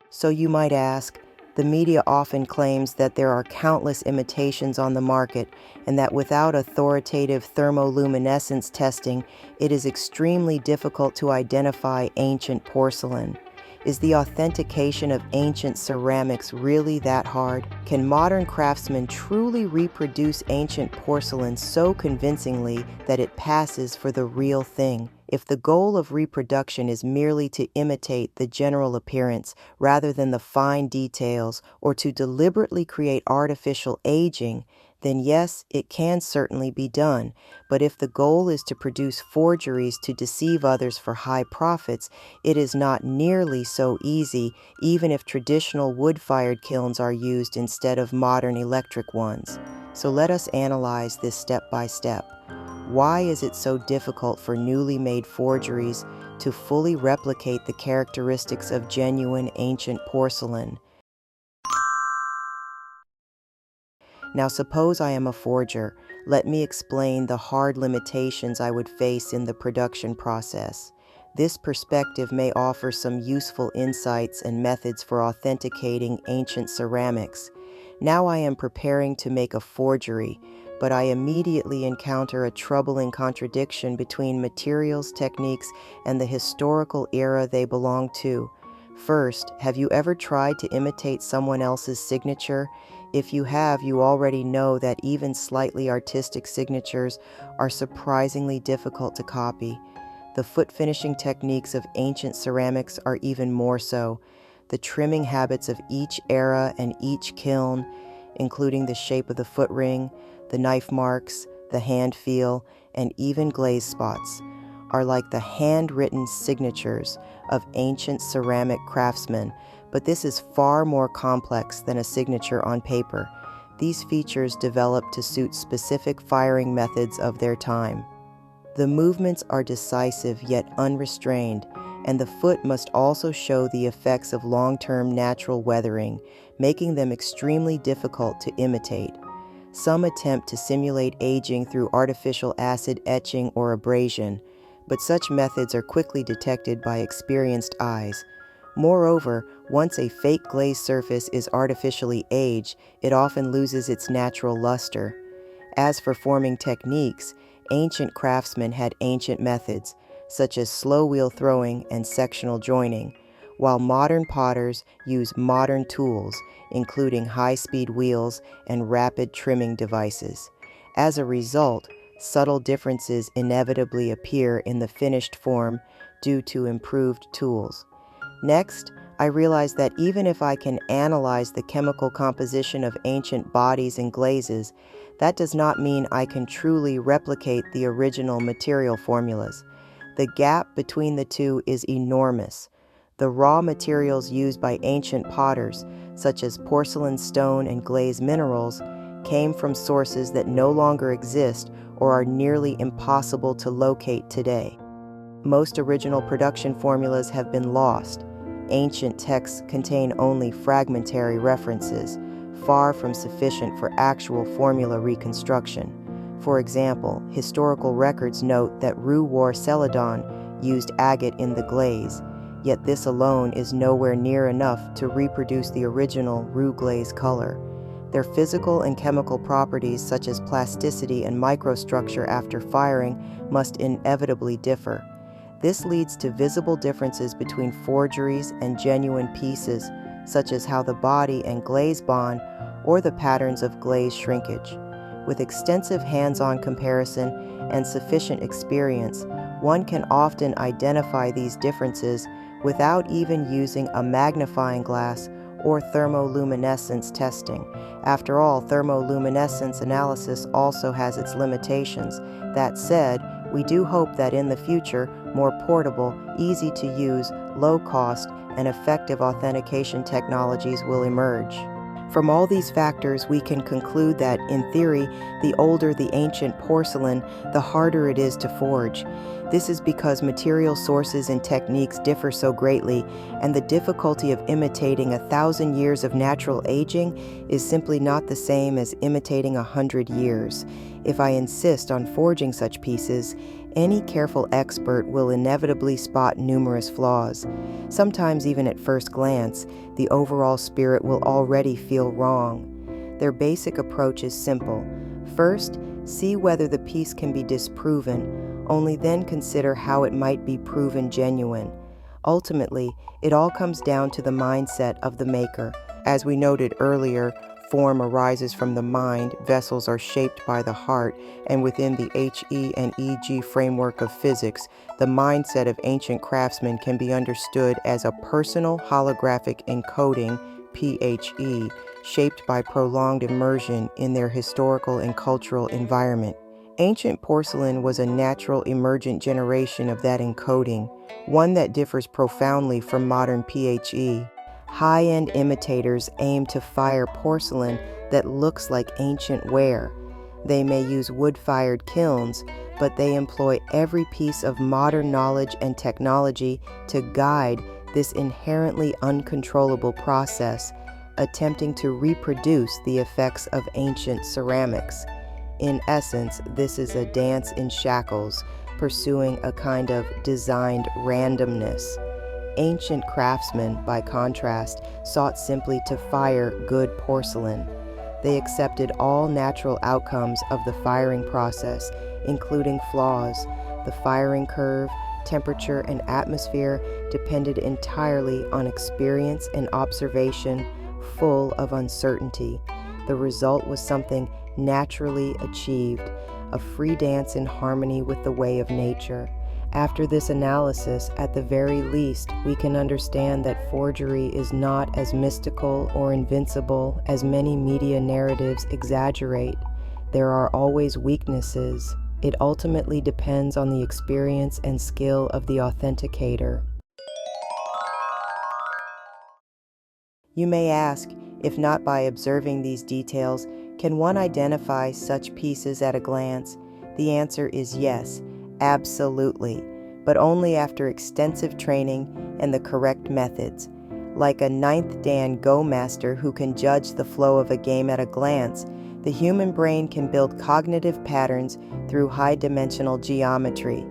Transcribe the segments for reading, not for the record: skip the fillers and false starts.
So you might ask, the media often claims that there are countless imitations on the market and that without authoritative thermoluminescence testing, it is extremely difficult to identify ancient porcelain. Is the authentication of ancient ceramics really that hard? Can modern craftsmen truly reproduce ancient porcelain so convincingly that it passes for the real thing? If the goal of reproduction is merely to imitate the general appearance rather than the fine details or to deliberately create artificial aging, then yes, it can certainly be done. But if the goal is to produce forgeries to deceive others for high profits, it is not nearly so easy, even if traditional wood-fired kilns are used instead of modern electric ones. So let us analyze this step by step. Why is it so difficult for newly made forgeries to fully replicate the characteristics of genuine ancient porcelain? Now suppose I am a forger. Let me explain the hard limitations I would face in the production process. This perspective may offer some useful insights and methods for authenticating ancient ceramics. Now I am preparing to make a forgery, but I immediately encounter a troubling contradiction between materials, techniques, and the historical era they belong to. First, have you ever tried to imitate someone else's signature? If you have, you already know that even slightly artistic signatures are surprisingly difficult to copy. The foot finishing techniques of ancient ceramics are even more so. The trimming habits of each era and each kiln, including the shape of the foot ring, the knife marks, the hand feel, and even glaze spots, are like the handwritten signatures of ancient ceramic craftsmen, but this is far more complex than a signature on paper. These features developed to suit specific firing methods of their time. The movements are decisive yet unrestrained, and the foot must also show the effects of long-term natural weathering, making them extremely difficult to imitate. Some attempt to simulate aging through artificial acid etching or abrasion, but such methods are quickly detected by experienced eyes. Moreover, once a fake glazed surface is artificially aged, it often loses its natural luster. As for forming techniques, ancient craftsmen had ancient methods, such as slow wheel throwing and sectional joining, while modern potters use modern tools, including high-speed wheels and rapid trimming devices. As a result, subtle differences inevitably appear in the finished form due to improved tools. Next, I realized that even if I can analyze the chemical composition of ancient bodies and glazes, that does not mean I can truly replicate the original material formulas. The gap between the two is enormous. The raw materials used by ancient potters, such as porcelain, stone, and glazed minerals, came from sources that no longer exist or are nearly impossible to locate today. Most original production formulas have been lost. Ancient texts contain only fragmentary references, far from sufficient for actual formula reconstruction. For example, historical records note that Roux wore celadon used agate in the glaze, yet this alone is nowhere near enough to reproduce the original Roux glaze color. Their physical and chemical properties, such as plasticity and microstructure after firing, must inevitably differ. This leads to visible differences between forgeries and genuine pieces, such as how the body and glaze bond or the patterns of glaze shrinkage. With extensive hands-on comparison and sufficient experience, one can often identify these differences without even using a magnifying glass or thermoluminescence testing. After all, thermoluminescence analysis also has its limitations. That said, we do hope that in the future, more portable, easy-to-use, low-cost, and effective authentication technologies will emerge. From all these factors, we can conclude that, in theory, the older the ancient porcelain, the harder it is to forge. This is because material sources and techniques differ so greatly, and the difficulty of imitating 1,000 years of natural aging is simply not the same as imitating 100 years. If I insist on forging such pieces, Any careful expert will inevitably spot numerous flaws. Sometimes even at first glance, the overall spirit will already feel wrong. Their basic approach is simple. First, see whether the piece can be disproven, only then consider how it might be proven genuine. Ultimately, it all comes down to the mindset of the maker. As we noted earlier, form arises from the mind, vessels are shaped by the heart, and within the HE and EG framework of physics, the mindset of ancient craftsmen can be understood as a personal holographic encoding, PHE, shaped by prolonged immersion in their historical and cultural environment. Ancient porcelain was a natural emergent generation of that encoding, one that differs profoundly from modern PHE. High-end imitators aim to fire porcelain that looks like ancient ware. They may use wood-fired kilns, but they employ every piece of modern knowledge and technology to guide this inherently uncontrollable process, attempting to reproduce the effects of ancient ceramics. In essence, this is a dance in shackles, pursuing a kind of designed randomness. Ancient craftsmen, by contrast, sought simply to fire good porcelain. They accepted all natural outcomes of the firing process, including flaws. The firing curve, temperature, and atmosphere depended entirely on experience and observation, full of uncertainty. The result was something naturally achieved, a free dance in harmony with the way of nature. After this analysis, at the very least, we can understand that forgery is not as mystical or invincible as many media narratives exaggerate. There are always weaknesses. It ultimately depends on the experience and skill of the authenticator. You may ask, if not by observing these details, can one identify such pieces at a glance? The answer is yes. Absolutely, but only after extensive training and the correct methods. Like a ninth Dan Go master who can judge the flow of a game at a glance, the human brain can build cognitive patterns through high-dimensional geometry.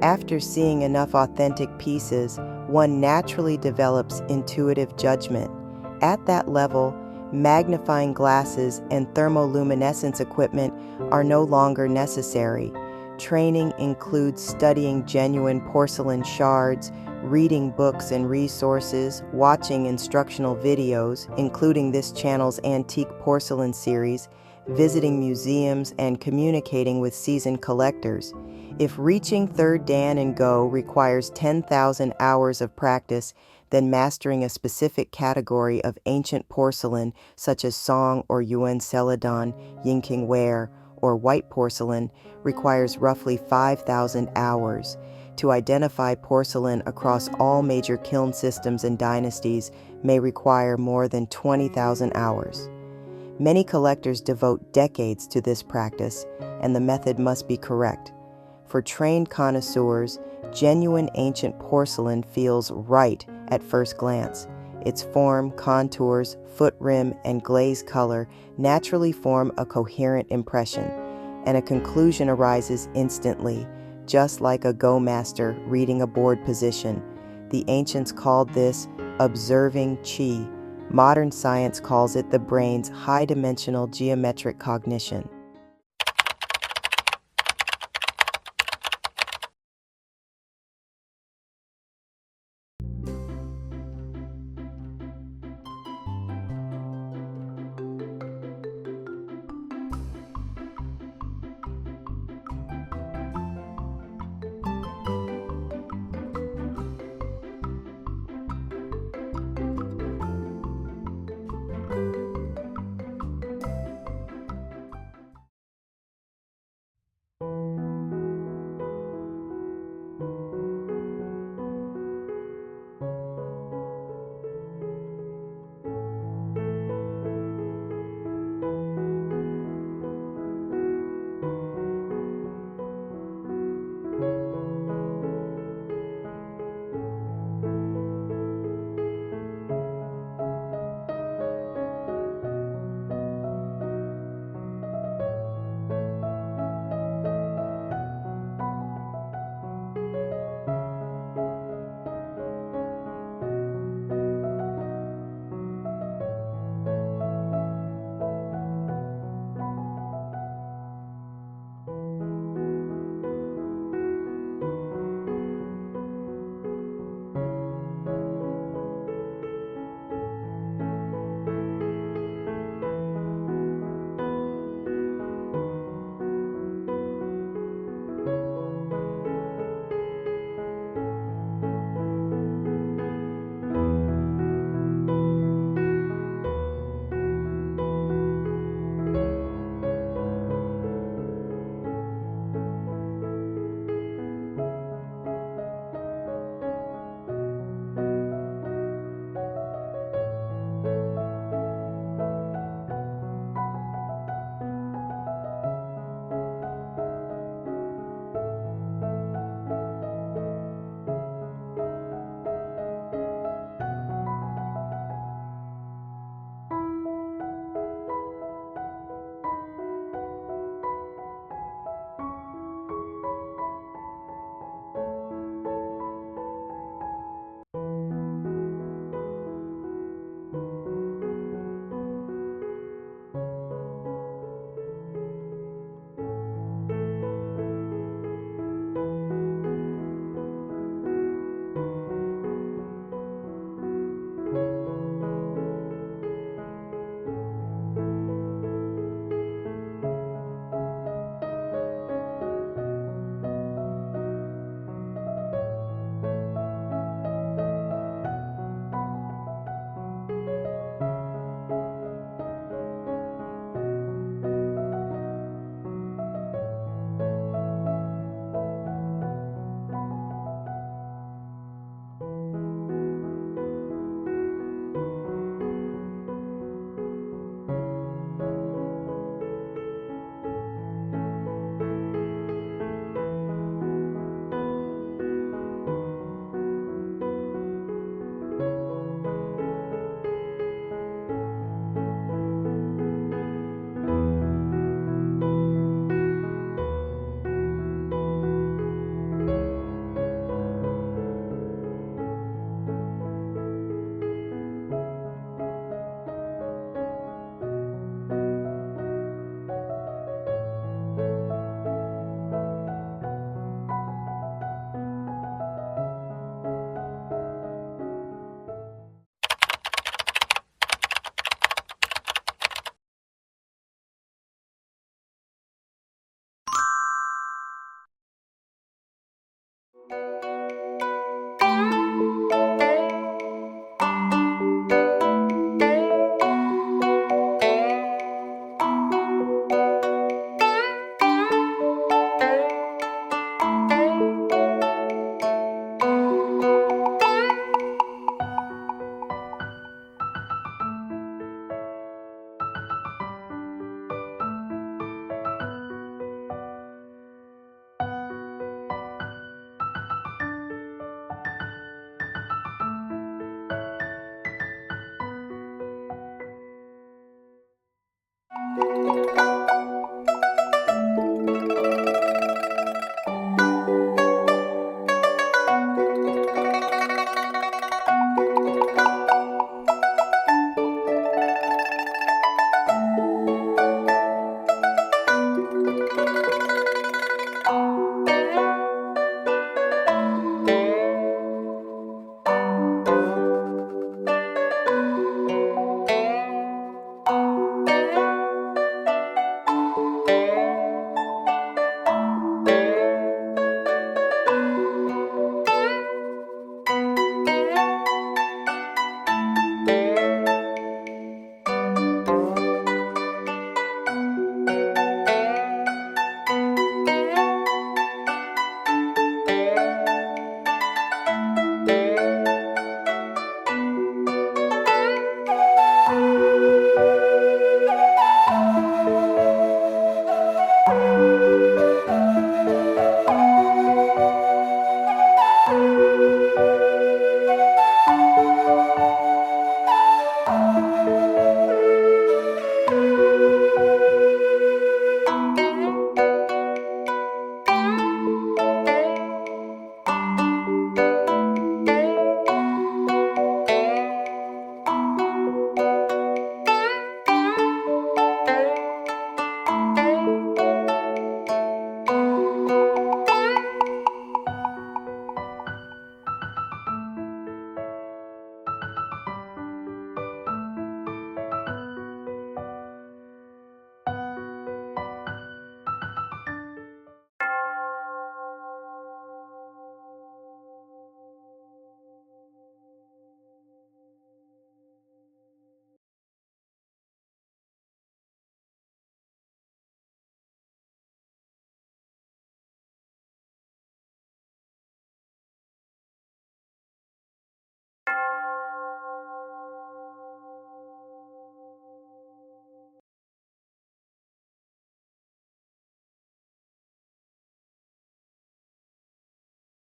After seeing enough authentic pieces, one naturally develops intuitive judgment. At that level, magnifying glasses and thermoluminescence equipment are no longer necessary. Training includes studying genuine porcelain shards, reading books and resources, watching instructional videos, including this channel's Antique Porcelain series, visiting museums, and communicating with seasoned collectors. If reaching third Dan and Go requires 10,000 hours of practice, then mastering a specific category of ancient porcelain, such as Song or Yuan Celadon, Yingqing ware, or white porcelain, requires roughly 5,000 hours. To identify porcelain across all major kiln systems and dynasties may require more than 20,000 hours. Many collectors devote decades to this practice, and the method must be correct. For trained connoisseurs, genuine ancient porcelain feels right at first glance. Its form, contours, footrim, and glaze color naturally form a coherent impression, and a conclusion arises instantly, just like a Go master reading a board position. The ancients called this observing qi. Modern science calls it the brain's high-dimensional geometric cognition.